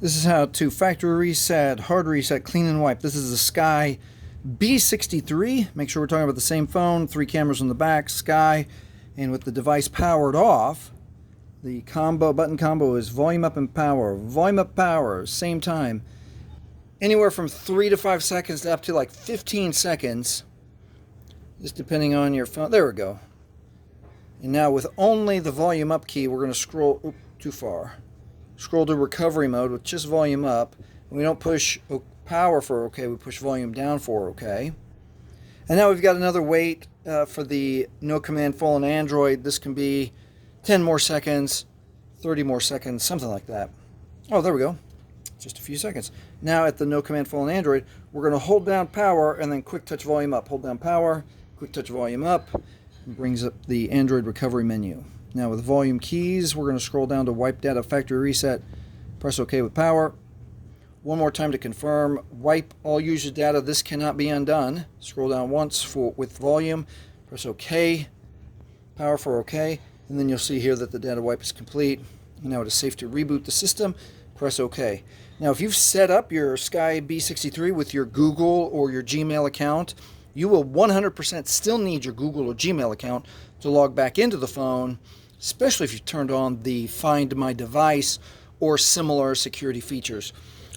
This is how to factory reset, hard reset, clean and wipe. This is the Sky B63. Make sure we're talking about the same phone. 3 cameras on the back, Sky. And with the device powered off, the button combo is volume up and power. Volume up, power, same time. Anywhere from 3 to 5 seconds to up to like 15 seconds. Just depending on your phone. There we go. And now with only the volume up key, we're going to scroll too far. Scroll to recovery mode with just volume up. We don't push power for OK, we push volume down for OK. And now we've got another wait for the no command full on Android. This can be 10 more seconds, 30 more seconds, something like that. Oh, there we go. Just a few seconds. Now at the no command full on Android, we're going to hold down power and then quick touch volume up. Hold down power, quick touch volume up. It brings up the Android recovery menu. Now with volume keys, we're going to scroll down to wipe data factory reset. Press OK with power. One more time to confirm. Wipe all user data. This cannot be undone. Scroll down once with volume. Press OK. Power for OK. And then you'll see here that the data wipe is complete. Now it is safe to reboot the system. Press OK. Now if you've set up your Sky B63 with your Google or your Gmail account, you will 100% still need your Google or Gmail account to log back into the phone, especially if you've turned on the Find My Device or similar security features.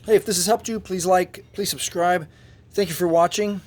Hey, if this has helped you, please like, please subscribe. Thank you for watching.